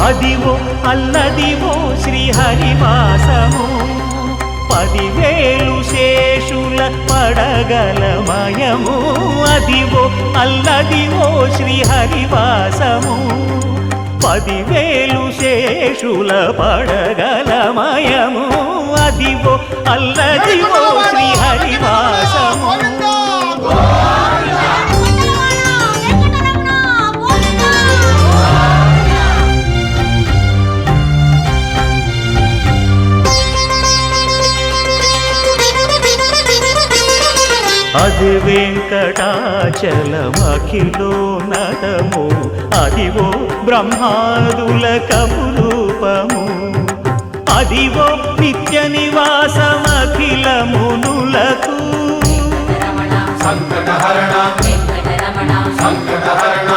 అదివో అల్లదివో శ్రీహరివాసము 10,000 శేషుల పడగలమయము అదివో అల్లదివో శ్రీహరివాసము 10,000 శేషుల పడగలమయము అదివో అల్లదివో శ్రీహరివాసము అది వెంకటాచలమఖిలో నటము అదివో బ్రహ్మాదుల కపురూపము అదివో నిత్య నివాసమఖిల మునులకు సంకటహరణ సంకటహరణ